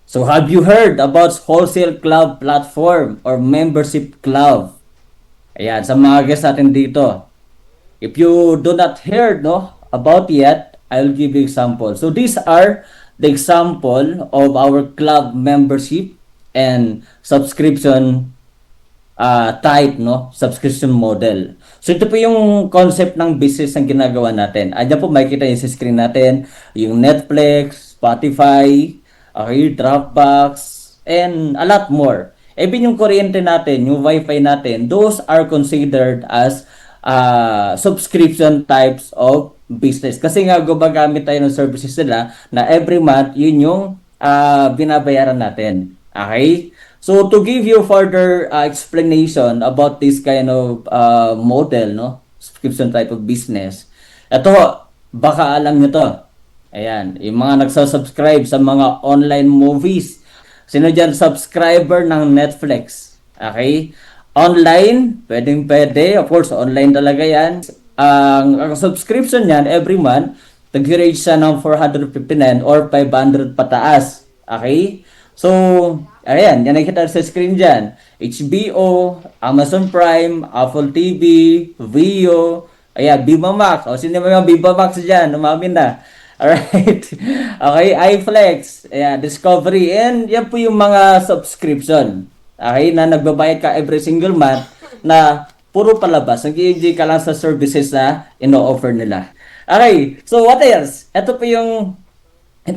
So have you heard about wholesale club platform or membership club? Ayan, sa mga guests natin dito. If you do not hear about yet, I'll give you example. So these are the example of our club membership and subscription type, subscription model. So ito po yung concept ng business ng ginagawa natin. Ayan po makikita yung sa screen natin, yung Netflix, Spotify, okay, Dropbox, and a lot more. Even yung kuryente natin, yung wifi natin, those are considered as subscription types of business. Kasi nga gumagamit tayo ng services nila na every month, yun yung binabayaran natin. Okay? So to give you further explanation about this kind of model, subscription type of business, ito, baka alam nyo to. Ayan, yung mga nagsasubscribe sa mga online movies. Sino dyan subscriber ng Netflix? Okay? Online, pwede. Of course, online talaga yan. Ang subscription yan, every month, nag-range siya ng 459 or 500 pataas. Okay? So, ayan, yan nakikita sa screen dyan. HBO, Amazon Prime, Apple TV, Vio, ayan, Viva Max. O, sino may mga Viva Max dyan? Umamin na. Alright. Okay, iFlex, ayan, Discovery, and yan po yung mga subscription. Okay, na nagbabayad ka every single month na puro palabas. Nag-i-enjoy ka lang sa services na ino-offer nila. Okay, so what else? Ito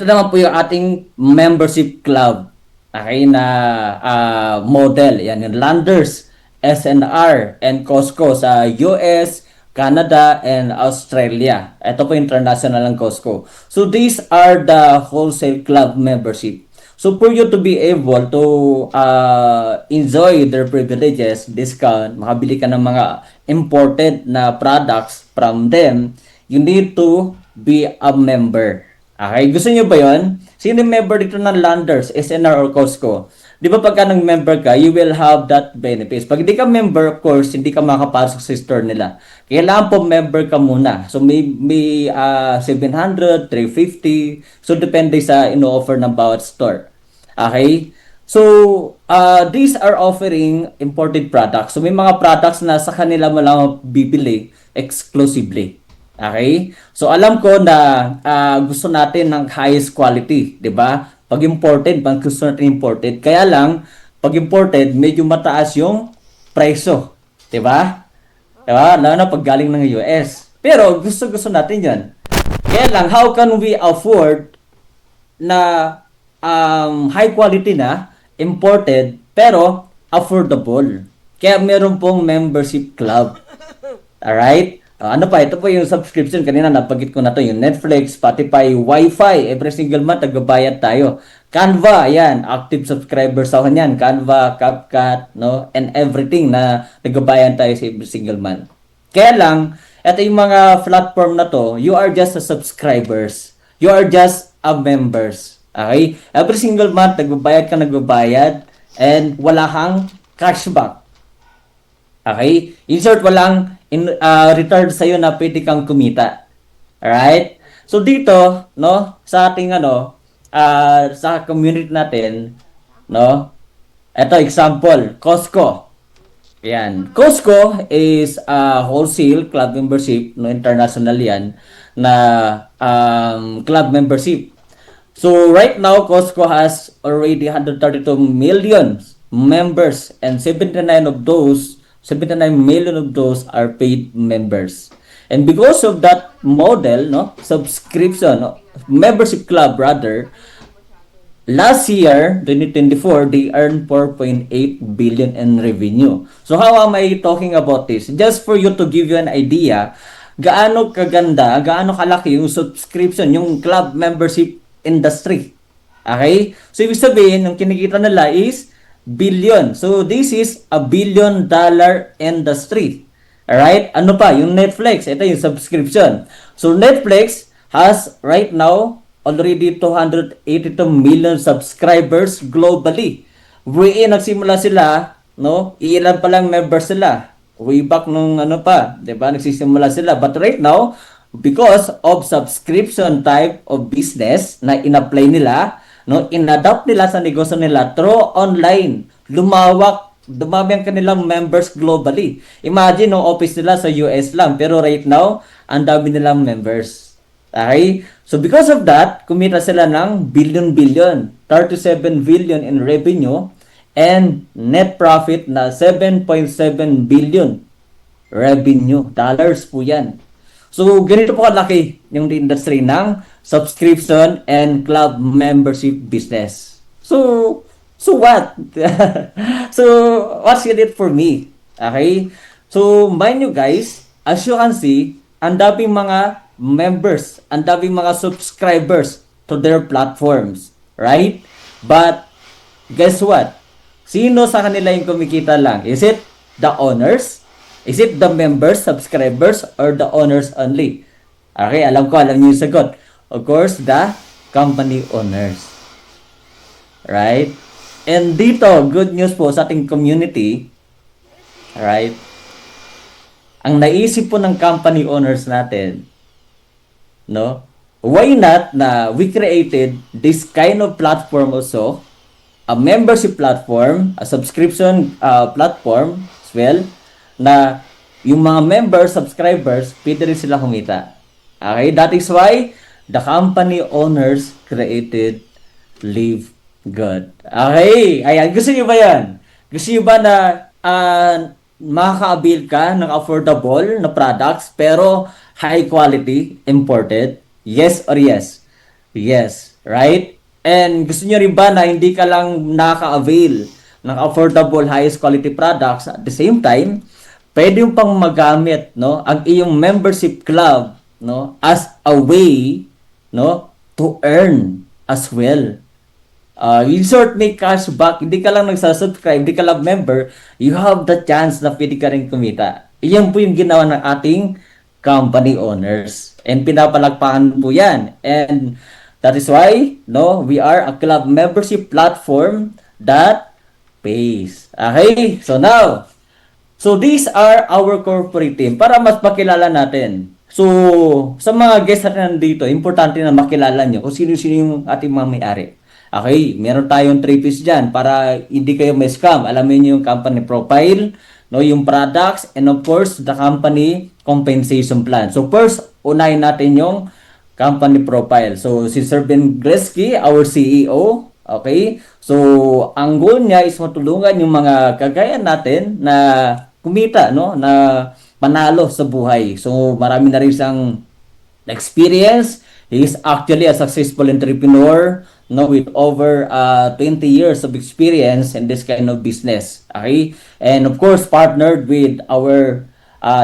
naman po yung ating membership club. Okay, na model. Yan yung Landers, SNR, and Costco sa US, Canada, and Australia. Ito po international ng Costco. So these are the wholesale club membership. So for you to be able to enjoy their privileges, discount, makabili ka ng mga imported na products from them, you need to be a member. Okay, gusto niyo ba yon? Sino member dito ng Landers, SNR, or Costco? Di ba pagka nag-member ka, you will have that benefits. Pag hindi ka member, of course, hindi ka makapasok sa store nila. Kailangan po member ka muna. So may 700, 350. So depende sa ino-offer ng bawat store. Okay? So these are offering imported products. So may mga products na sa kanila mo lang bibili exclusively. Okay? So alam ko na gusto natin ng highest quality, 'di ba? Pag imported, gusto natin imported. Kaya lang pag imported, medyo mataas yung presyo, 'di ba? 'Di ba? Lalo na pag galing ng US. Pero gusto natin 'yan. Kaya lang, how can we afford na high quality na imported pero affordable? Kaya meron pong membership club. Alright? Ano pa? Ito po yung subscription. Kanina napagit ko na to. Yung Netflix, Spotify, Wi-Fi. Every single month, nagbabayad tayo. Canva, ayan. Active subscribers ako niyan. Canva, CapCut, and everything na nagbabayad tayo sa every single month. Kaya lang, ito yung mga platform na to, you are just a subscribers. You are just a members. Okay? Every single month, nagbabayad, and wala kang cashback. Okay? In short, walang return sa'yo na pwede kang kumita. Alright? So dito, sa ating sa community natin, ito example, Costco. Yan. Costco is a wholesale club membership, international yan, na club membership. So right now, Costco has already 132 million members, and 79 million of those are paid members. And because of that model, subscription, membership club rather, last year, 2024, they earned 4.8 billion in revenue. So how am I talking about this? Just for you to give you an idea, gaano kaganda, gaano kalaki yung subscription, yung club membership industry. Okay? So ibig sabihin, yung kinikita nila is billion. So this is a $1 billion industry. Alright? Ano pa? Yung Netflix. Ito yung subscription. So Netflix has right now already 282 million subscribers globally. Nagsimula sila, ilan pa lang members sila. Way back nung 'di ba? Nagsisimula sila. But right now, because of subscription type of business na in-apply nila, no, inadapt nila sa negosyo nila through online. Dumami ang kanilang members globally. Imagine, no, office nila sa US lang, pero right now, ang dami nilang members. Okay? So because of that, kumita sila ng billion, 37 billion in revenue, and net profit na 7.7 billion revenue. Dollars po yan. So, ganito po kalaki yung industry ng subscription and club membership business. So what? So, what's in it for me? Okay? So, mind you guys, as you can see, ang daming mga members, ang daming mga subscribers to their platforms. Right? But, guess what? Sino sa kanila yung kumikita lang? Is it the owners? Is it the members, subscribers, or the owners only? Okay, alam niyo yung sagot. Of course, the company owners. Right? And dito, good news po sa ating community. Right? Ang naisip po ng company owners natin, no? Why not na we created this kind of platform also, a membership platform, a subscription platform as well, na yung mga members, subscribers, pwede rin sila kumita. Okay? That is why the company owners created Live Good. Okay? Ayan. Gusto niyo ba yan? Gusto niyo ba na makaka-avail ka ng affordable na products pero high quality, imported? Yes or yes? Yes. Right? And gusto niyo rin ba na hindi ka lang nakaka-avail ng affordable, highest quality products at the same time, pwede yung pang magamit, no, ang iyong membership club, no, as a way, no, to earn as well. In short, may cashback. Hindi ka lang nagsasubscribe, hindi ka lang member, you have the chance na pwede ka rin kumita. Iyan po yung ginawa ng ating company owners. And pinapalagpakan po yan. And that is why, no, we are a club membership platform that pays. Okay? So now, so these are our corporate team para mas makilala natin. So, sa mga guests natin nandito, importante na makilala nyo kung sino-sino yung ating mga may-ari. Okay, meron tayong 3 Ps dyan para hindi kayo may scam. Alamin nyo yung company profile, no, yung products, and of course, the company compensation plan. So first, unahin natin yung company profile. So si Sir Ben Gresky, our CEO, okay? So ang goal niya is matulungan yung mga kagaya natin na kumita, no, na manalo sa buhay. So marami na rin siyang experience. He is actually a successful entrepreneur, no, with over 20 years of experience in this kind of business. Okay? And of course, partnered with our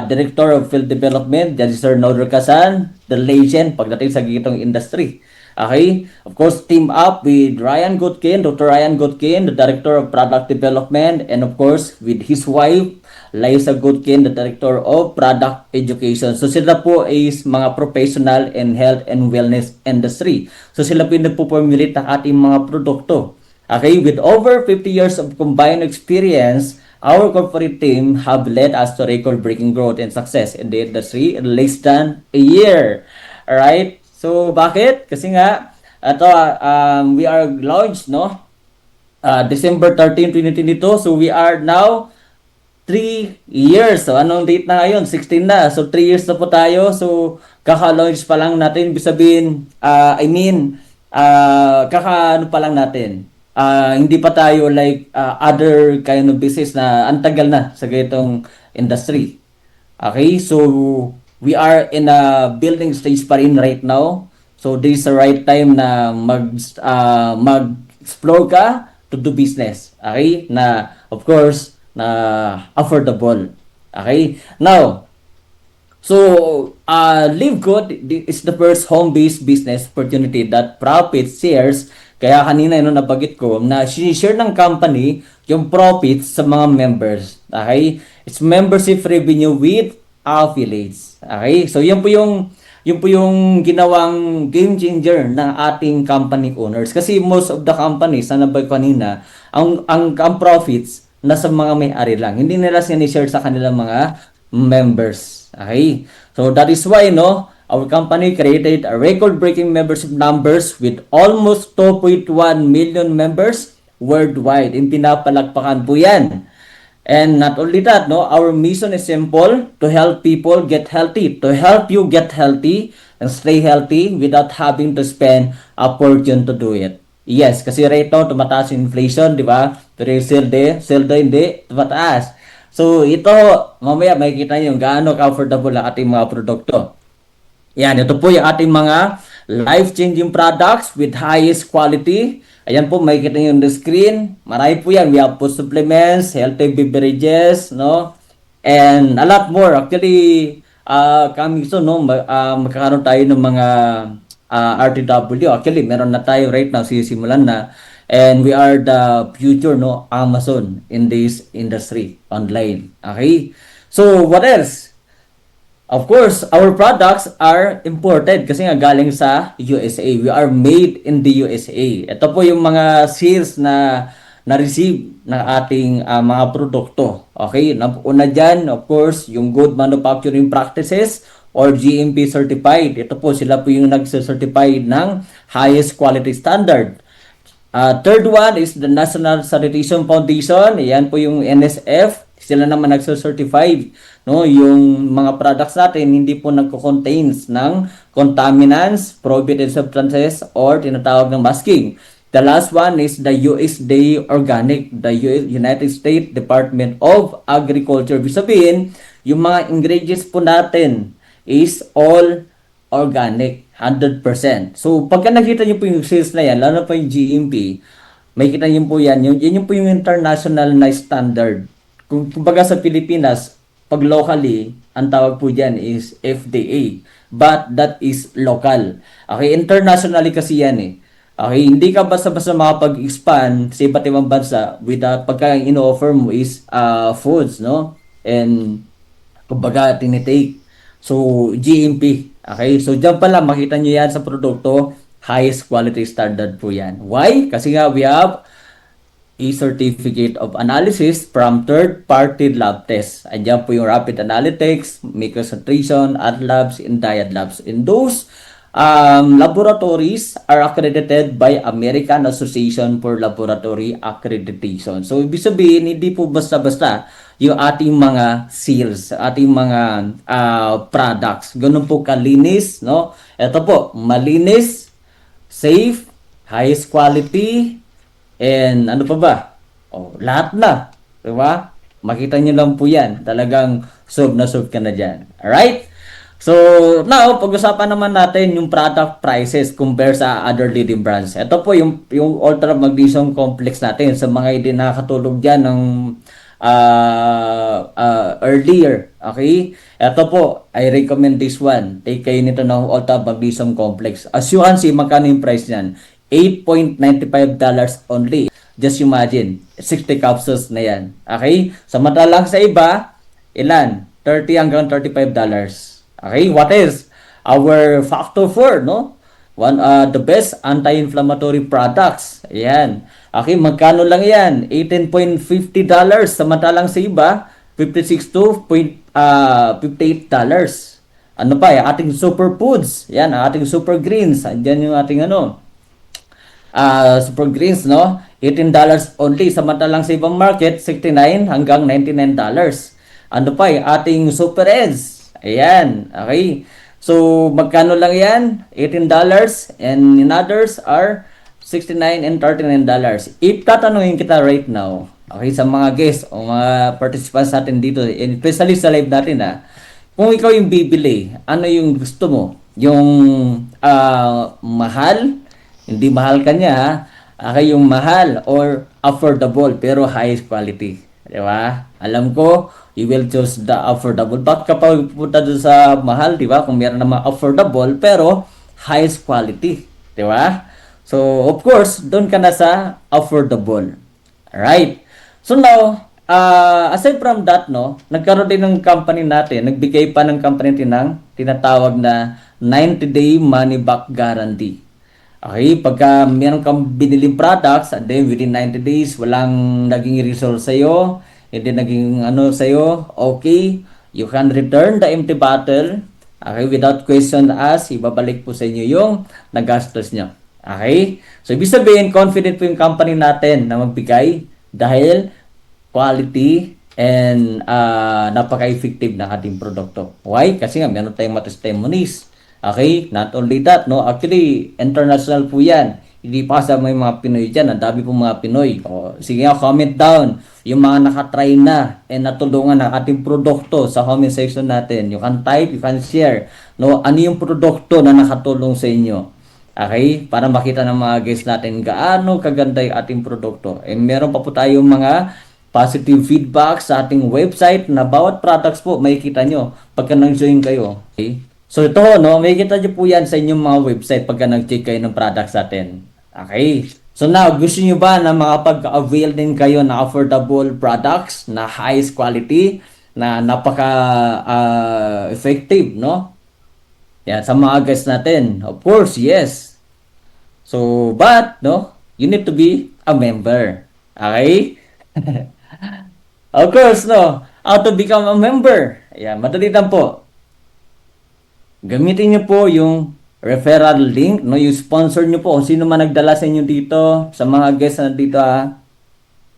Director of Field Development, that is Sir Nodro Casan, the legend pagdating sa gitong industry. Okay? Of course, team up with Ryan Godkin, Dr. Ryan Godkin, the Director of Product Development, and of course, with his wife, Liza Godkin, the Director of Product Education. So sila po is mga professional in health and wellness industry. So sila po yung nagpo-formulate ng ating mga produkto. Okay? With over 50 years of combined experience, our corporate team have led us to record-breaking growth and success in the industry in less than a year. Alright? So, bakit? Kasi nga, ito, we are launched, no? December 13, 2022. So, we are now 3 years. So, anong date na ngayon? 16 na. So, 3 years na po tayo. So, kaka-launch pa lang natin. Ibig sabihin, kaka-ano pa lang natin. Hindi pa tayo like other kind of business na antagal na sa ganitong industry. Okay? So, we are in a building stage pa rin right now. So, this is the right time na mag-explore ka to do business. Okay? Na, of course, na affordable. Okay? Now, so, Live Good is the first home-based business opportunity that profits shares. Kaya kanina yun nabagit ko na share ng company yung profits sa mga members. Okay? It's membership revenue with affiliates. Okay? So, yun po yung ginawang game changer ng ating company owners. Kasi most of the companies na nabag kanina, ang profits nasa mga may-ari lang. Hindi nila sinishare sa kanilang mga members. Okay? So, that is why, no, our company created a record-breaking membership numbers with almost 2.1 million members worldwide. In pinapalakpakan po yan. And not only that, no, our mission is simple: to help people get healthy, to help you get healthy and stay healthy without having to spend a fortune to do it. Yes, kasi right now tumataas yung inflation, di ba? Pero yung sweldo hindi tumataas. So ito, mamaya makikita niyo gaano ka-affordable ang ating mga produkto. Yan, ito po yung ating mga life-changing products with highest quality. Ayan po, makikita nyo yung the screen. Marami po yan. We have food supplements, healthy beverages, no? And a lot more. Actually, coming soon, no? Magkakaroon tayo ng mga RTW. Actually, meron na tayo right now, sisimulan na. And we are the future, no? Amazon in this industry, online. Okay? So, what else? Of course, our products are imported kasi nga galing sa USA. We are made in the USA. Ito po yung mga sales na na-receive ng ating mga produkto. Okay? Una dyan, of course, yung Good Manufacturing Practices or GMP certified. Ito po, sila po yung nag-certify ng highest quality standard. Third one is the National Sanitation Foundation. Yan po yung NSF. Sila naman nagso-certify, no, yung mga products natin hindi po nagko-contains ng contaminants, prohibited substances, or tinatawag ng masking. The last one is the USDA Organic, the United States Department of Agriculture. Ibig sabihin, yung mga ingredients po natin is all organic, 100%. So, pagka nakita niyo po yung sales na yan, lalo pa yung GMP, may kita niyo po yan, yun po yung international na standard. Kumbaga sa Pilipinas, pag locally, ang tawag po dyan is FDA. But that is local. Okay, internationally kasi yan eh. Okay, hindi ka basta-basta makapag-expand sa iba't ibang bansa without pagka ino-offer mo is foods, no? And kumbaga tinitake. So, GMP. Okay, so dyan pala makita nyo yan sa produkto, highest quality standard po yan. Why? Kasi nga we have a certificate of analysis from third-party lab tests. Andiyan po yung rapid analytics, micronutrition, ad labs, and diet labs. And those laboratories are accredited by American Association for Laboratory Accreditation. So, ibig sabihin, hindi po basta-basta yung ating mga seals, ating mga products. Ganun po kalinis, no? Ito po, malinis, safe, highest quality, and ano pa ba? Oh, lahat na. Diba? Makita nyo lang po yan. Talagang solve ka na dyan. Alright? So, now, pag-usapan naman natin yung product prices compare sa other leading brands. Ito po yung Ultra Magnesium Complex natin sa mga hindi nakakatulog dyan ng earlier. Okay? Ito po, I recommend this one. Take kayo nito ng Ultra Magnesium Complex. As you can see, magkano yung price niyan? $8.95 only. Just imagine, 60 capsules na yan. Okay? Samantalang sa iba, ilan? 30 hanggang $35. Okay? What is? Our Factor 4, no? The best anti-inflammatory products. Ayan. Okay, magkano lang yan? $18.50. Samantalang sa iba, $56 to $58. Ano pa? Ating superfoods. Yan, ating super greens. Andiyan yung ating super greens, no? $18 only. Samantalang sa ibang market, $69 hanggang $99. Ano pa ating super eds. Ayan. Okay. So, magkano lang yan? $18 and in others are $69 and $39. If tatanungin kita right now, okay, sa mga guests o mga participants natin dito, and especially sa live natin kung ikaw yung bibili, ano yung gusto mo? Yung mahal? Hindi mahal ka niya, okay, yung mahal or affordable pero highest quality. Di ba? Alam ko, you will choose the affordable. Bakit kapag pupunta doon sa mahal, di ba? Kung meron naman affordable pero highest quality. Di ba? So, of course, doon ka na sa affordable. Alright? So now, aside from that, no, nagkaroon din ng company natin, nagbigay pa ng company ng tinatawag na 90-day money back guarantee. Okay, pagka meron kang biniling products and then within 90 days walang naging result sa'yo, hindi naging sa'yo, okay, you can return the empty bottle Okay, without question asked, ibabalik po sa inyo yung nagastos nyo. Okay? So, ibig sabihin, confident po yung company natin na magbigay dahil quality and napaka-effective ng ating produkto. Why? Kasi nga, meron tayong mga testimonies. Okay? Not only that, no? Actually, international po yan. Hindi pa sa may mga Pinoy dyan. Ang dami po mga Pinoy. O, sige nga, comment down yung mga nakatry na and natulungan ng ating produkto sa comment section natin. You can type, you can share. No? Ano yung produkto na nakatulong sa inyo? Okay? Para makita ng mga guests natin gaano kaganda yung ating produkto. And meron pa po tayong mga positive feedback sa ating website na bawat products po makikita nyo pagka nag-join kayo. Okay? So ito, no, makikita nyo po yan sa inyong mga website pagka nag-check kayo ng products natin. Okay? So now, gusto nyo ba na makapag-avail din kayo na affordable products na highest quality, na napaka-effective, no? Yan, sa mga guests natin. Of course, yes. So, but, no, you need to be a member. Okay? Of course, no. How to become a member? Ayan, madali lang po. Gamitin nyo po yung referral link, no? Yung sponsor nyo po. Kung sino man nagdala sa inyo dito, sa mga guests na dito,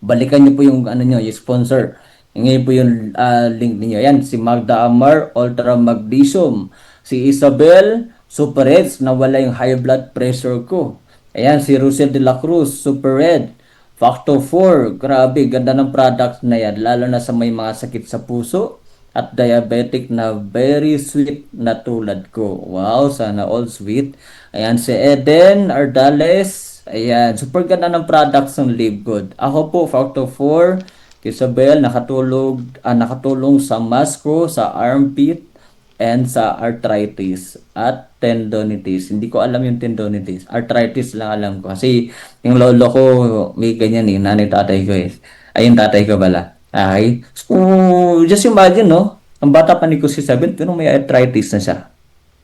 balikan nyo po yung, ano nyo, yung sponsor. Ngayon po yung link niyo. Yan, si Magda Amar, Ultra Magnesium. Si Isabel, Super Reds, nawala yung high blood pressure ko. Ayan, si Rosel de la Cruz, Super Red. Factor 4, grabe, ganda ng products na yan, lalo na sa may mga sakit sa puso at diabetic na very sweet na tulad ko. Wow, sana all sweet. Ayan, si Eden Ardales. Ayan, super ganda ng products ng Live Good. Ako po, Factor 4, Isabel, nakatulong sa masko, sa armpit, and sa arthritis at tendonitis. Hindi ko alam yung tendonitis. Arthritis lang alam ko. Kasi yung lolo ko, may ganyan eh. Nanay tatay ko eh. Ayun tatay ko bala. Okay? So, just imagine, no? Ang bata pa ni Kusi 7, pero may arthritis na siya.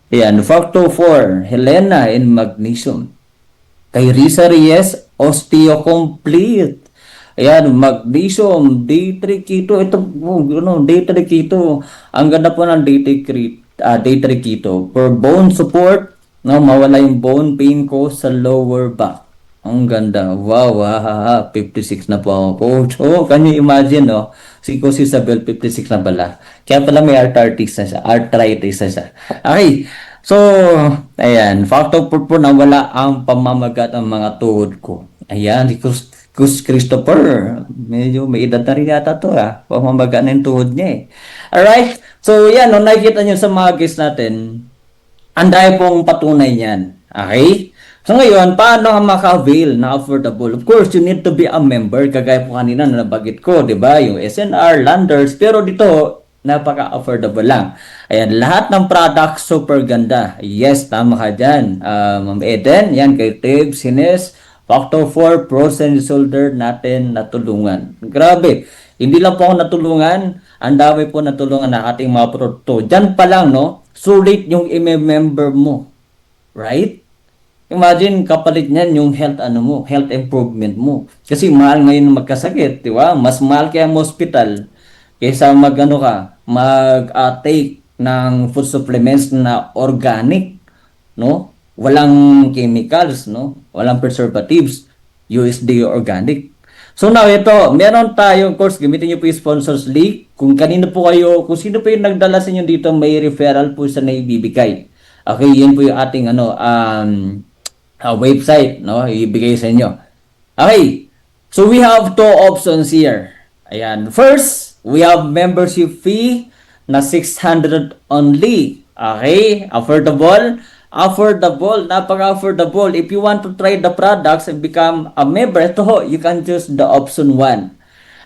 Ayan. Factor 4, Helena in magnesium. Kay Risa Reyes, Osteocomplete. Ayan, magnesium, D3 keto. Ito, D3 keto. Ang ganda po ng D3 keto. For bone support, no, mawala yung bone pain ko sa lower back. Ang ganda. Wow, 56 na po ako, coach. Oh, can you imagine, no? Si Coach Isabel, 56 na pala. Kaya pala may arthritis na siya. Okay. So, ayan. Factor po na wala ang pamamagat ng mga tuhod ko. Ayan, si Christopher, medyo may edad na rin yata to pamamaga na yung tuhod niya eh. Alright, so yan, no, nakikita nyo sa mga guests natin, ang dahil pong patunay niyan. Okay? So ngayon, paano ang maka-avail na affordable? Of course, you need to be a member, kagaya po kanina na nabagit ko, di ba? Yung SNR, Landers, pero dito, napaka-affordable lang. Ayan, lahat ng products super ganda. Yes, tama ka dyan. Ma'am Eden, yan, kay Tib, Sines, Factor 4, frozen shoulder natin natulungan. Grabe. Hindi lang po ako natulungan. Ang dami po natulungan na ating mga produkto. Diyan pa lang, no? Sulit yung i-member mo. Right? Imagine, kapalit niyan yung health improvement mo. Kasi mahal ngayon magkasakit, di ba? Mas mahal kaya ang hospital kaysa mag-take ng food supplements na organic, no? Walang chemicals, no? Walang preservatives, USD organic. So now ito, meron tayong course, gamitin niyo po yung sponsors link. Kung kanino po kayo, kung sino po yung nagdala sa inyo dito, may referral po sa naibibigay. Okay, yun po yung ating website, no? Ibigay sa inyo. Okay. So we have two options here. Ayan. First, we have membership fee na 600 only. Okay? Affordable, napaka-affordable. If you want to try the products and become a member, ito, you can choose the option 1.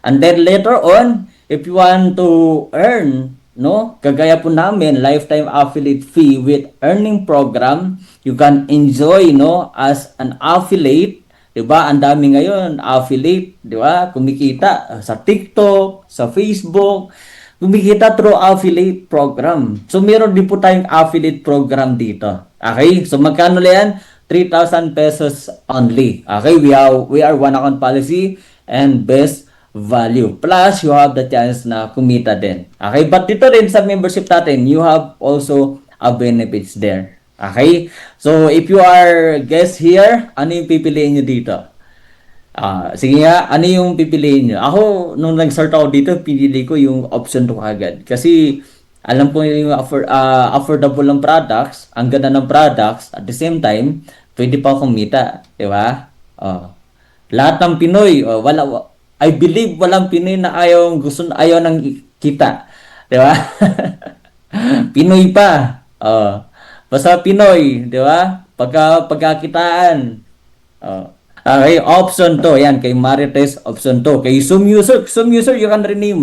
And then later on, if you want to earn, no, kagaya po namin, lifetime affiliate fee with earning program, you can enjoy, no, as an affiliate, 'di ba? Ang dami ngayon affiliate, 'di ba? Kumikita sa TikTok, sa Facebook, kumikita through affiliate program. So meron din po tayong affiliate program dito. Okay? So magkano yan? 3,000 pesos only. Okay? We are one account policy and best value. Plus, you have the chance na kumita din. Okay? But dito rin sa membership natin, you have also benefits there. Okay? So, if you are guest here, ano yung pipiliin nyo dito? Sige nga, ano yung pipiliin nyo? Ako, nung nag-start ako dito, pinili ko yung option 2 agad. Kasi, alam ko yung affordable ng products, ang ganda ng products, at the same time, pwede pa akong kumita. Di ba? Lahat ng Pinoy, I believe walang Pinoy na ayaw ng kita. Di ba? Pinoy pa. Basta Pinoy, di ba? Pagkakitaan. Okay, option 2. Yan, kay Marites, option 2. Kay Zoom user, you can rename,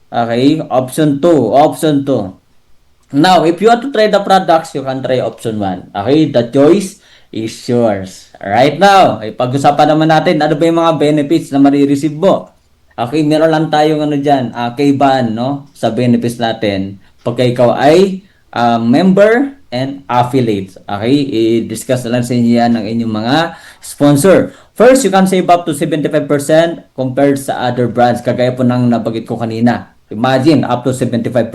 Okay, option 2. Option 2. Now, if you want to try the products, you can try option 1. Okay, the choice is yours. Right now, ay pag-usapan naman natin, ano ba yung mga benefits na marireceive mo? Okay, meron lang tayong ano dyan, kaibahan, no? Sa benefits natin. Pagka ikaw ay member and affiliates. Okay, i-discuss na lang sa inyo yan ng inyong mga sponsor. First, you can save up to 75% compared sa other brands. Kagaya po ng nabagit ko kanina. Imagine, up to 75%.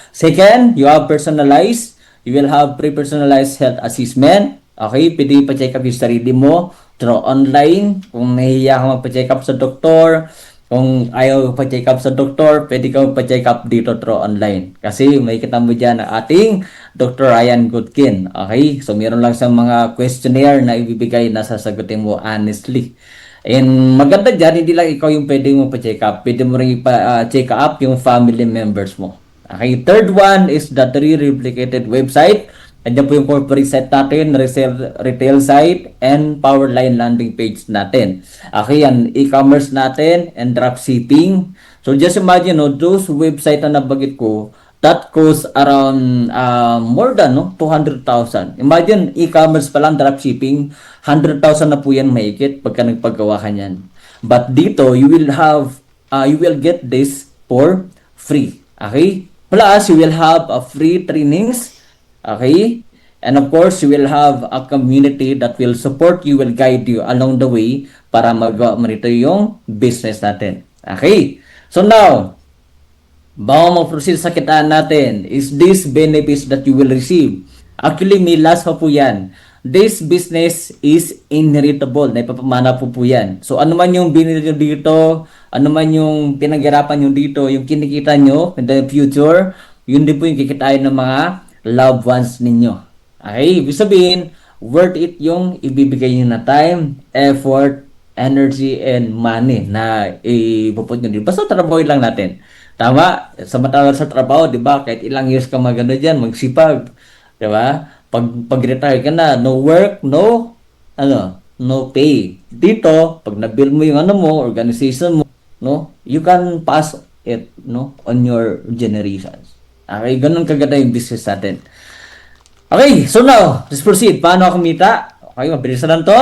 Second, you have personalized. You will have pre-personalized health assessment. Okay, pwede pa-check up yung sarili mo through online. Kung nahihiya ka magpa-check up sa doktor, kung ayaw pa-check up sa doktor, pwede ka pa-check up dito through online. Kasi may kita mo dyan ang ating Dr. Ryan Goodkin. Okay, so meron lang sa mga questionnaire na ibibigay na sasagutin mo honestly. And maganda dyan, hindi lang ikaw yung pwede mo pa-check up. Pwede mo rin pa-check up yung family members mo. Okay, third one is the 3 replicated website. Andiyan po yung corporate site natin, retail site, and Powerline landing page natin. Okay, yan, e-commerce natin, and dropshipping. So just imagine, those website na nabagit ko, that costs around more than 200,000. Imagine, e-commerce pa lang, dropshipping, 100,000 na po yan mahigit pagka nagpagawa ka niyan. But dito, you will get this for free. Okay? Plus, you will have a free trainings. Okay? And of course, you will have a community that will support you, will guide you along the way para magawa mo rito yung business natin. Okay? So now, bago mag-proceed sa kitaan natin, is this benefits that you will receive? Actually, may last pa po yan. This business is inheritable. Naipapamana po yan. So, ano man yung binili nyo dito, ano man yung pinaghirapan nyo dito, yung kinikita nyo in the future, yun din po yung kikitain ng mga loved ones ninyo. Okay? Ibig sabihin, worth it yung ibibigay nyo na time, effort, energy, and money na ipuput nyo dito. Basta trabaho lang natin. Tama? Samantala sa trabaho, di ba? Kahit ilang years ka magano dyan, magsipag. Di ba? Pag-retire ka na, no work, no pay. Dito, pag na-build mo yung organization mo, you can pass it, on your generations. Okay, ganun kaganda yung business natin. Okay, so now, let's proceed. Paano ako kumita? Okay, mabilis na lang to.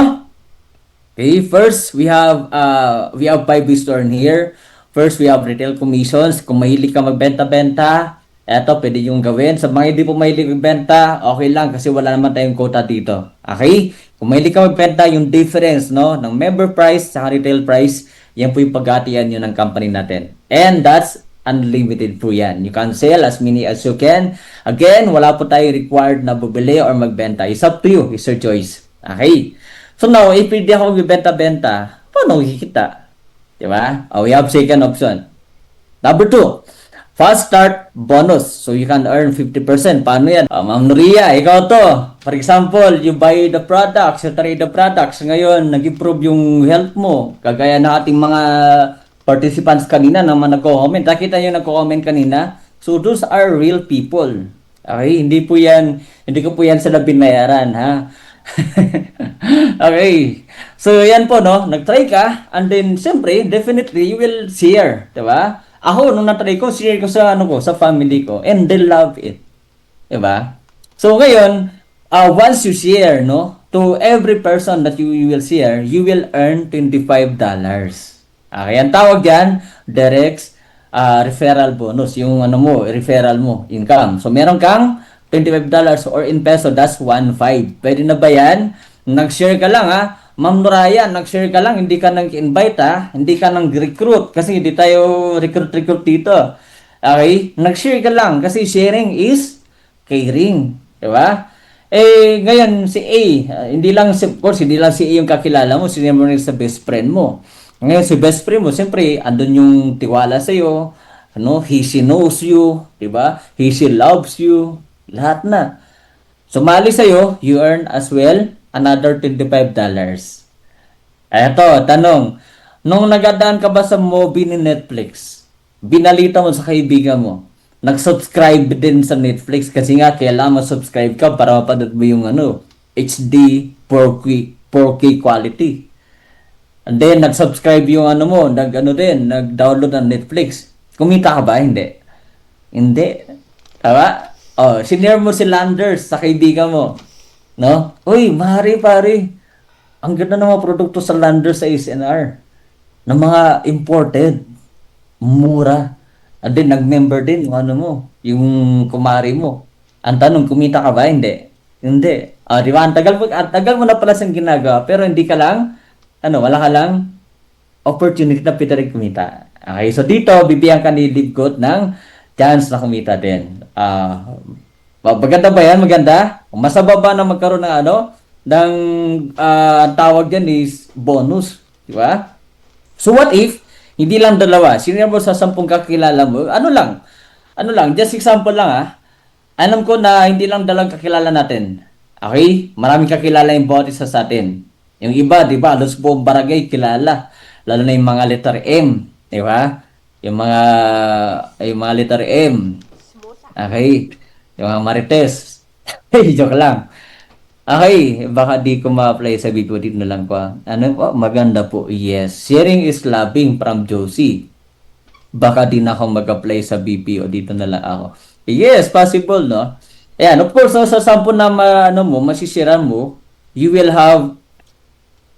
Okay, first, we have 5 ways to earn here. First, we have retail commissions. Kung mahilig ka magbenta-benta, eto, pwede yung gawin. Sa mga hindi po mahilig magbenta, okay lang kasi wala naman tayong quota dito. Okay? Kung mahilig ka magbenta, yung difference, ng member price sa retail price, yan po yung paghatian nyo ng company natin. And that's unlimited po yan. You can sell as many as you can. Again, wala po tayo required na bubili or magbenta. It's up to you. It's your choice. Okay? So now, if hindi ako magbenta-benta, paano kikita? Diba? We have second option. Number 2, fast start bonus. So you can earn 50%. Paano yan? Ma'am Noria, ikaw to. For example, you buy the products, you try the products. Ngayon, nag-improve yung health mo. Kagaya ng ating mga participants kanina naman nagko-comment. Nakita nyo nagko-comment kanina. So those are real people. Okay? Hindi ko po yan sila binayaran, ha? Okay. So, yan po, nag-try ka, and then, siyempre, definitely, you will share. Diba? Ako, nung na-try ko, share ko sa, sa family ko, and they love it. Diba? So, ngayon, once you share, to every person that you will share, you will earn $25. Okay, ang tawag dyan, direct referral bonus. Yung, referral mo, income. So, meron kang $25 or in peso, that's 1.5. Pwede na ba yan? Nag-share ka lang, ha? Ma'am Noraya, nag-share ka lang, hindi ka nag-invite, ha? Hindi ka nag-recruit kasi hindi tayo recruit dito. Okay? Nag-share ka lang kasi sharing is caring, di ba? Eh, ngayon, si A, hindi lang, of course, hindi lang si A yung kakilala mo, sinema mo rin sa best friend mo. Ngayon, si best friend mo, siyempre, andun yung tiwala sa'yo, ano, she knows you, di ba? She loves you, lahat na. Sumali sa'yo, you earn as well another $25. Eto, tanong. Nung nagadaan ka ba sa movie ni Netflix, binalita mo sa kaibigan mo, nag-subscribe din sa Netflix kasi nga kailangan subscribe ka para mapanood mo yung ano, HD 4K quality. And then, nag-subscribe yung ano mo, nag-download ng Netflix. Kumita ka ba? Hindi. Hindi. Tama? Oh, sinare mo si Landers sa kaibigan mo. No? Uy, mahari pare. Ang ganda ng mga produkto sa Landers sa SNR. Ng mga imported. Mura. And then, nag-member din yung ano mo. Yung kumari mo. Ang tanong, kumita ka ba? Hindi. Hindi. Ah, di ba? Ang tagal mo na pala siyang ginagawa. Pero hindi ka lang, wala ka lang opportunity na pwede rin kumita. Okay, so dito, bibigyan ka ni Libgot ng chance na kumita din. Maganda ba yan? Maganda? Masaba ba na magkaroon ng ng ang tawag dyan is bonus. Di ba? So what if, hindi lang dalawa, sino mo sa 10 kakilala mo, ano lang, just example lang alam ko na hindi lang dalawang kakilala natin. Okay? Maraming kakilala yung bawat isa sa atin. Yung iba, di ba, halos buong barangay kilala. Lalo na yung mga letter M. Di ba? Yung mga letter M. Okay? Yung mga Marites. Joke lang. Okay, baka di ko ma-apply sa video dito na lang ko. Ano po? Maganda po. Yes. Sharing is loving from Josie. Baka di na ako mag-apply sa BPO dito na lang ako. Yes, possible, no? Ayan, of course, sa 10 na masisiran mo, you will have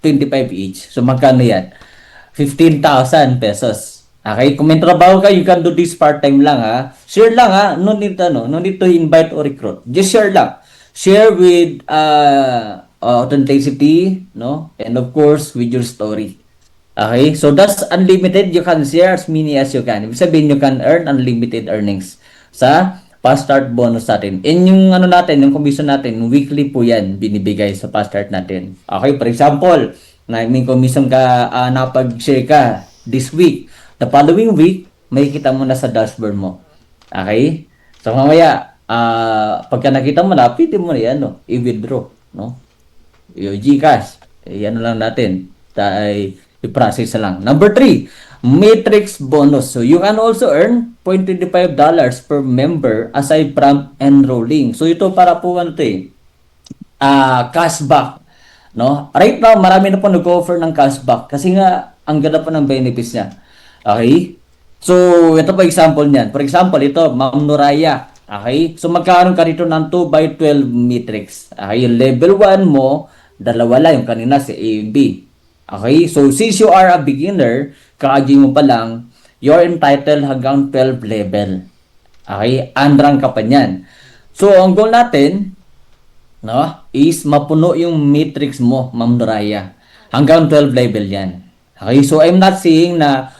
25 each. So, magkano yan? 15,000 pesos. Okay? Kung may trabaho ka, you can do this part-time lang, Share lang, No need to invite or recruit. Just share lang. Share with authenticity, no? And of course, with your story. Okay? So, that's unlimited. You can share as many as you can. Ibig sabihin, you can earn unlimited earnings sa fast start bonus natin. And yung natin, yung commission natin, weekly po yan binibigay sa fast start natin. Okay? For example, may commission ka, napag-share ka this week. The following week, may kita mo na sa dashboard mo. Okay? So, mamaya, pagka nakita mo na, pwede mo na yan, i-withdraw, no? Yung GCash, lang natin. I-process lang. Number 3, matrix bonus. So, you can also earn $0.25 per member aside from enrolling. So, ito para po cashback, no? Right now, marami na po nag-offer ng cashback kasi nga, ang ganda po ng benefits niya. Okay? So, ito po example niyan. For example, ito, Ma'am Noraya. Okay? So, magkaroon ka rito ng 2x12 matrix. Okay? Yung level 1 mo, dalawa lang. Yung kanina si A, B. Okay? So, since you are a beginner, kaagi mo pa lang, you're entitled hanggang 12 level. Okay? Unrank ka pa niyan. So, ang goal natin, is mapuno yung matrix mo, Ma'am Noraya. Hanggang 12 level yan. Okay? So, I'm not saying na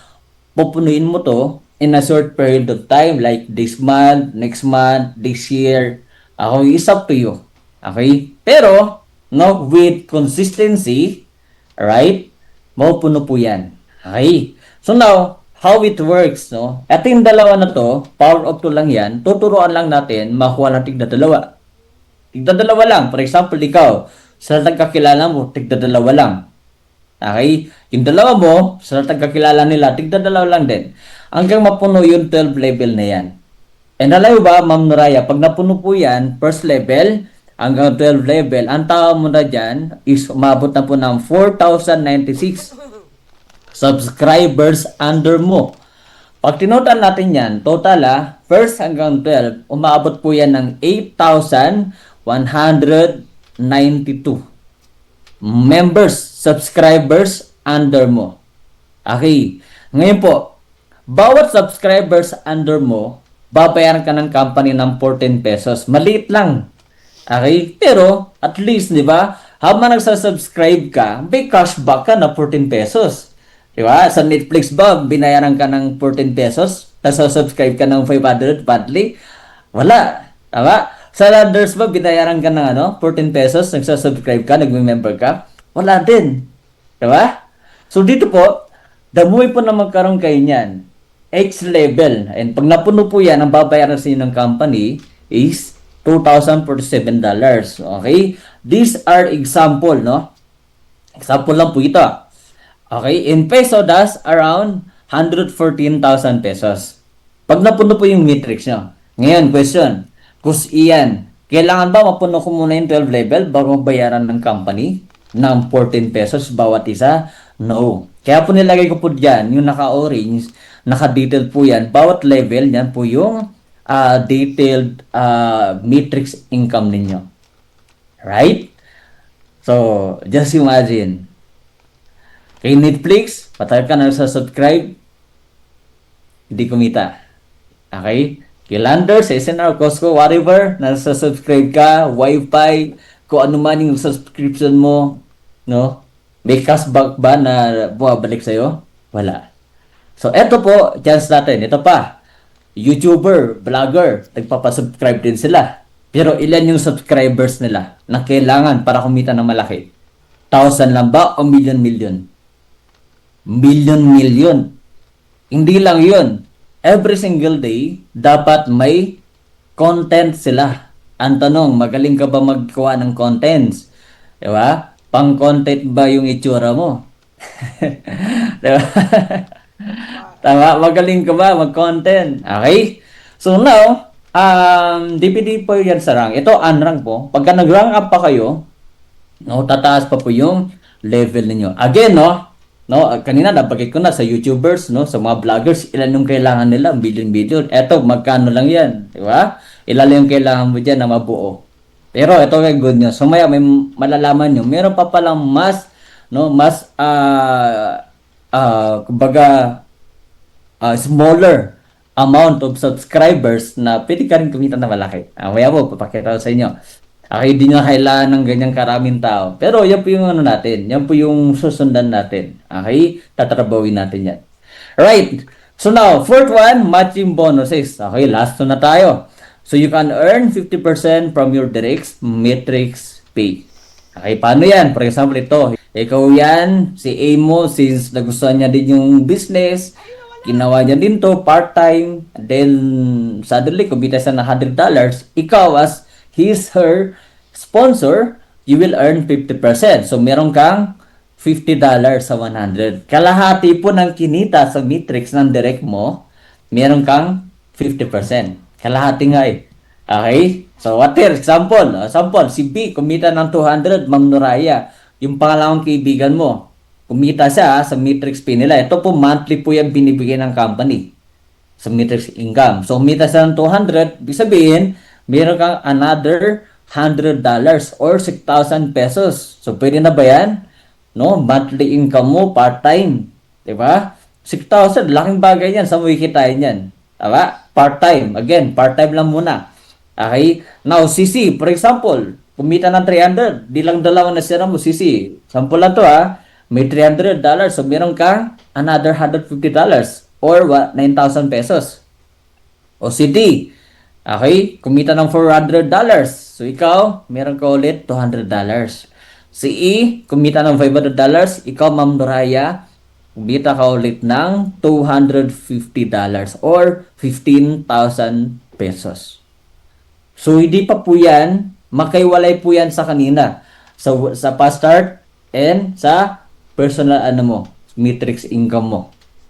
pupunuin mo to in a short period of time, like this month, next month, this year. Okay? It's up to you. Okay? Pero, with consistency, right? Mapupuno po yan. Okay? So now, how it works, no? Ito yung dalawa na to, power of 2 lang yan, tuturuan lang natin, makuha ng tigda-dalawa. Tigda-dalawa lang. For example, ikaw, sa tagkakilala mo, tigda-dalawa lang. Okay? Yung dalawa mo, sa tagkakilala nila, tigda-dalawa lang din. Hanggang mapuno yung 12 level na yan. And alam mo ba, Ma'am Noraya, pag napuno po yan, first level, hanggang 12 level, ang tao mo na dyan is umabot na po ng 4,096 subscribers under mo. Pag tinotal natin yan, total first hanggang 12, umabot po yan ng 8,192 members, subscribers under mo. Okay. Ngayon po, bawat subscribers under mo, babayaran ka ng company ng 14 pesos. Maliit lang. Okay? Pero, at least, di ba, habang nagsasubscribe ka, may cashback ka na 14 pesos. Di ba? Sa Netflix ba, binayaran ka ng 14 pesos? Tapos subscribe ka ng 500 monthly? Wala. Tama? Sa others ba, binayaran ka ng ano, 14 pesos, nagsasubscribe ka, nagme-member ka? Wala din. Diba? So dito po, the more po na magkaroon kayo niyan, X level, and pag napuno po yan, ang babayaran sa inyo ng company is $2,047. Okay? These are example, no? Example lang po ito. Okay? In peso, that's around 114,000 pesos. Pag napuno po yung matrix nyo. Ngayon, question. Kus iyan, kailangan ba mapuno ko muna yung 12 level bago bayaran ng company ng 14 pesos bawat isa? No. Kaya po nilagay ko po dyan, yung naka-orange, naka-detailed po yan. Bawat level, yan po yung detailed matrix income ninyo. Right? So, just imagine. Kay Netflix, patay ka na sa subscribe, hindi kumita. Okay? Kay Landers, SNR, Costco, whatever, nasa subscribe ka, Wi-Fi, kung ano man yung subscription mo, no? May cashback ba na bumabalik sa'yo? Wala. So, eto po, chance natin. Ito pa. YouTuber, vlogger, nagpapasubscribe din sila. Pero ilan yung subscribers nila na kailangan para kumita ng malaki? 1,000 lang ba o million? Million. Hindi lang yun. Every single day, dapat may content sila. Ang tanong, magaling ka ba magkuha ng contents? Diba? Pang-content ba yung itsura mo? Diba? Tama? Magaling ka ba mag-content? Okay? So now, DPD po yan sa rank. Ito, unrank po. Pagka nag-rank up pa kayo, no, tataas pa po yung level ninyo. Again, kanina nabagay ko na sa YouTubers, no, sa mga vloggers, ilan yung kailangan nila, billion. Eto, magkano lang yan, di ba? Ilan yung kailangan mo dyan na mabuo. Pero ito yung good news. So, may malalaman nyo, meron pa palang mas, kumbaga, smaller amount of subscribers na pwede ka rin kumita na malaki. Maya po, papakita ko sa inyo. Okay, hindi nyo kailangan ng ganyang karaming tao. Pero yan po yung ano natin. Yan po yung susundan natin. Okay? Tatrabawin natin yan. Right. So now, fourth one, matching bonuses. Okay, last one na tayo. So you can earn 50% from your direct matrix pay. Okay, paano yan? For example, ito. Ikaw yan, si Amo, since nagustuhan niya din yung business, ginawa niya din to part-time, then suddenly, kumita siya ng $100, ikaw as her sponsor, you will earn 50%. So, meron kang $50 sa 100. Kalahati po ng kinita sa matrix ng direct mo, meron kang 50%. Kalahati nga eh. Okay? So, example, si B, kumita ng 200, Ma'am Noraya. Yung pangalawang kaibigan mo, kumita siya sa matrix pay nila. Ito po, monthly po yan binibigay ng company sa matrix income. So, kumita siya ng 200, ibig sabihin, meron kang another $100 or 6,000 pesos. So, pwede na ba yan? No? Monthly income mo, part-time. Diba? 6,000, laking bagay yan. Saan mo kikitain yan? Diba? Part-time. Again, part-time lang muna. Okay? Now, CC, for example, kumita ng 300. Di lang dalawa na sira mo, CC. Sample lang to ha. May $300. So, meron kang another $150 or 9,000 pesos. O CD, okay, kumita ng $400. So, ikaw, meron ka ulit $200. Si E, kumita ng $500. Ikaw, Ma'am Noraya, kumita ka ulit ng $250 or 15,000 pesos. So, hindi pa po yan, makaiwalay po yan sa kanina. Sa past start and sa personal matrix income mo.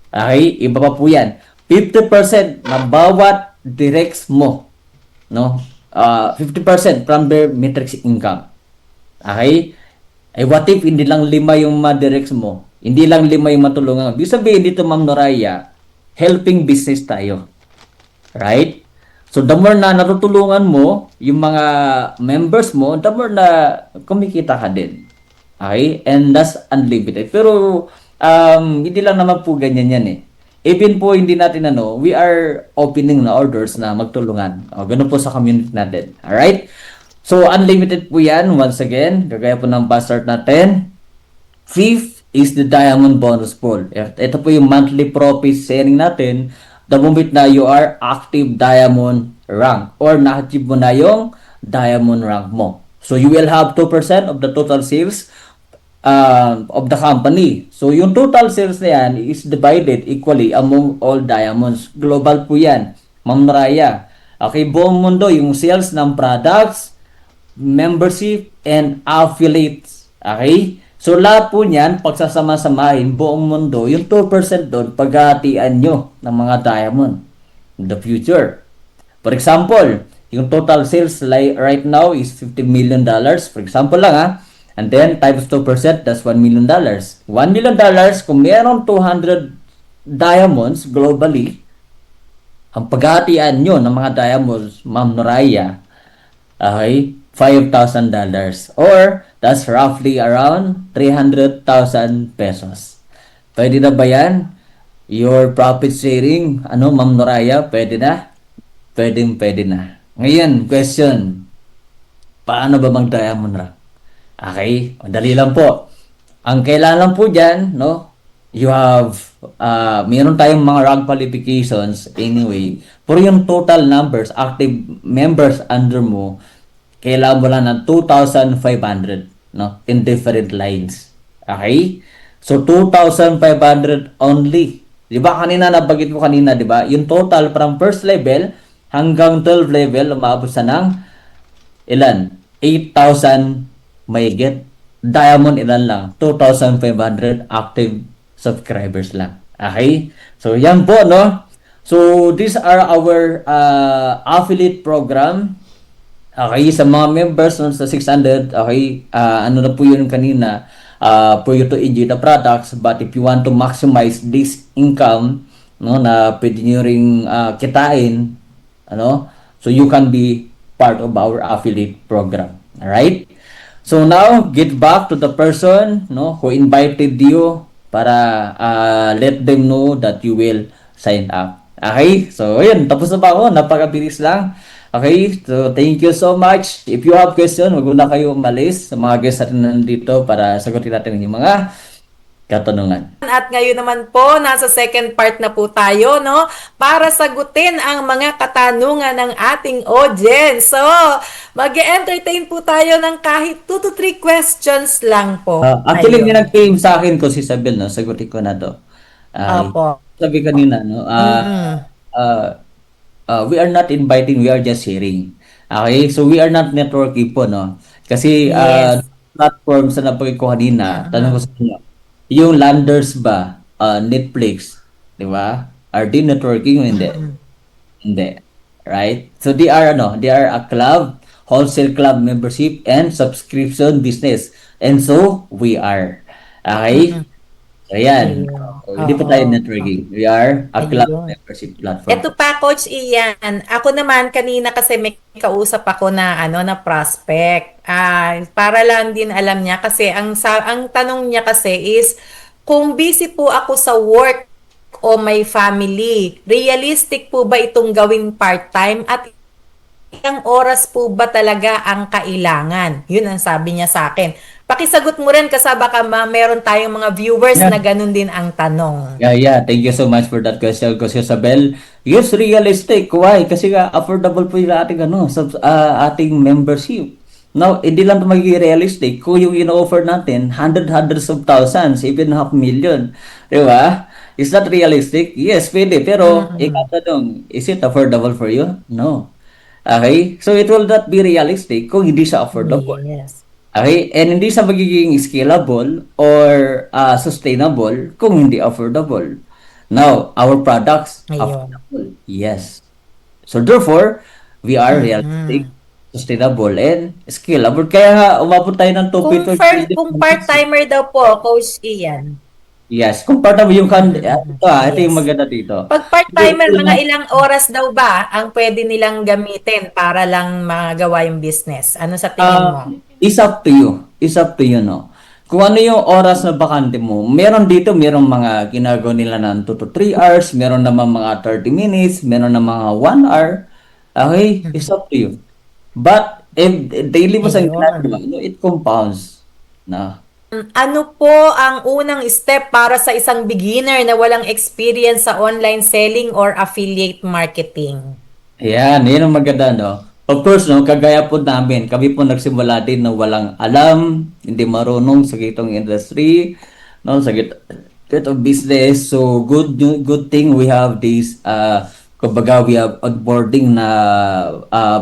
Okay, iba pa po yan. 50% na bawat directs mo, no? 50% from their matrix income. Okay? Ay what if hindi lang 5 yung ma-directs mo? Hindi lang 5 yung matulungan. Ibig sabihin dito, Ma'am Noraya, helping business tayo. Right? So the more na natutulungan mo yung mga members mo, the more na kumikita ka din. Okay? And that's unlimited. Pero hindi lang naman po ganyan yan eh. Even po hindi natin we are opening na orders na magtulungan. Ganun po sa community natin. Alright? So, unlimited po yan. Once again, gagaya po ng bastard natin. Fifth is the diamond bonus pool. Ito po yung monthly profit sharing natin the moment na you are active diamond rank or na-achieve mo na yung diamond rank mo. So you will have 2% of the total sales of the company. So yung total sales na yan is divided equally among all diamonds. Global po yan, Ma'am Naraya. Okay, buong mundo yung sales ng products, membership, and affiliates. Okay? So, lahat po niyan, pagsasama-samahin, buong mundo, yung 2% doon, paghahatian nyo ng mga diamond in the future. For example, yung total sales right now is $50 million. For example lang ha. And then, times 2%, that's $1 million. $1 million, kung meron 200 diamonds globally, ang paghahatian nyo ng mga diamonds, Ma'am Noraya, okay, $5,000 or that's roughly around 300,000 pesos. Pwede na ba yan? Your profit sharing, ano, Ma'am Noraya, pwede na? Pwede na. Ngayon, question, paano ba mag-diamond rank? Okay, madali lang po. Ang kailangan lang po dyan, no, you have, meron tayong mga rank qualifications anyway. Pero yung total numbers, active members under mo, kailangan mo lang ng 2,500, no, in different lines. Okay? So, 2,500 only. Di ba kanina, nabagit ko kanina, di ba? Yung total from first level hanggang 12 level, umabot sa ng ilan? 8,000 may get. Diamond ilan lang? 2,500 active subscribers lang. Okay? So, yan po, no? So, these are our affiliate program. Okay, sa mga members no, sa 600, okay, ano na po yun kanina, for you to enjoy the products, but if you want to maximize this income, no, na pwede nyo ring kitain, ano, so you can be part of our affiliate program. Alright? So now, get back to the person, no, who invited you para let them know that you will sign up. Okay? So, ayun, tapos na ba ako? Napakabilis lang. Okay, so thank you so much. If you have question, wag na kayo umalis sa mga guests natin nandito para sagutin natin yung mga katanungan. At ngayon naman po, nasa second part na po tayo, no? Para sagutin ang mga katanungan ng ating audience. So, mag-entertain po tayo ng kahit 2 to 3 questions lang po. Actually, Ayun. nag-came sa akin ko si Isabel, no? Sagutin ko na to. Ay, Opo. sabi kanina, no? We are not inviting, we are just sharing. Okay? So, we are not networking po, no? Kasi, Yes. platform sa napagay ko kanina, tanong ko sa inyo, yung Landers ba, Netflix, di ba? Are they networking o hindi? Hindi. Right? So, they are, ano, they are a club, wholesale club membership, and subscription business. And so, we are. Okay? So, ayan. So, hindi pa tayo networking. We are a club Ayun. membership platform. Ito pa, Coach Ian. Ako naman, kanina kasi may kausap ako na, na prospect. Para lang din alam niya kasi ang tanong niya kasi is, kung busy po ako sa work o may family, realistic po ba itong gawing part-time at ilang oras po ba talaga ang kailangan? Yun ang sabi niya sa akin. Pakisagot mo rin kasi baka meron tayong mga viewers Yeah. na ganun din ang tanong. Yeah. Thank you so much for that question, Kasi Isabel. Yes, realistic. Why? Kasi nga, affordable po yung ating, ating membership. Now, hindi lang ito magiging realistic. Kung yung in-offer natin, hundreds of thousands, even half million. Di ba? Is that realistic? Yes, pwede. Pero, ikatanong, is it affordable for you? No. Okay? So, it will not be realistic kung hindi siya affordable. Yes. Okay? And hindi siya magiging scalable or sustainable kung hindi affordable. Now, our products, Ayun. affordable. Yes. So, therefore, we are realistic, sustainable, and scalable. Kaya nga, umabot tayo ng 2.5 Kung part-timer daw po, Coach Ian. Yes. Kung part mo yung ito yung Yes. maganda dito. Pag part-timer, mga ilang oras daw ba ang pwede nilang gamitin para lang magawa yung business? Ano sa tingin mo? It's up to you. It's up to you, no? Kung ano yung oras na bakante mo, meron dito, merong mga ginagawa nila ng 2 to 3 hours, meron naman mga 30 minutes, meron naman mga 1 hour. Okay? It's up to you. But, if daily mo sa Ayun. ginagawa, it compounds. Na. Ano po ang unang step para sa isang beginner na walang experience sa online selling or affiliate marketing? Ayan, yun ang maganda, no? Of course, no, kagaya po namin, kami po nagsimula din na walang alam, hindi marunong sa gitong industry, no, sa gitong business. So, good thing we have this, kumbaga, we have onboarding na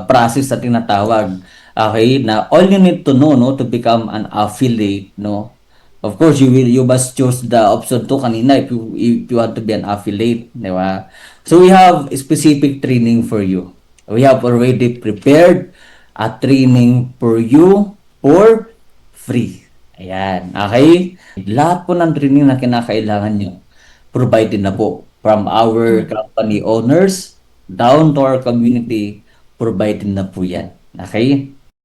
process na tinatawag. Okay, na all you need to know, no, to become an affiliate, no. Of course, you must choose the option 2 kanina if you want to be an affiliate, di ba? So we have specific training for you. We have already prepared a training for you for free. Ayan, okay? Lahat po ng training na kinakailangan nyo, provided na po from our company owners down to our community, provided na po yan. Okay?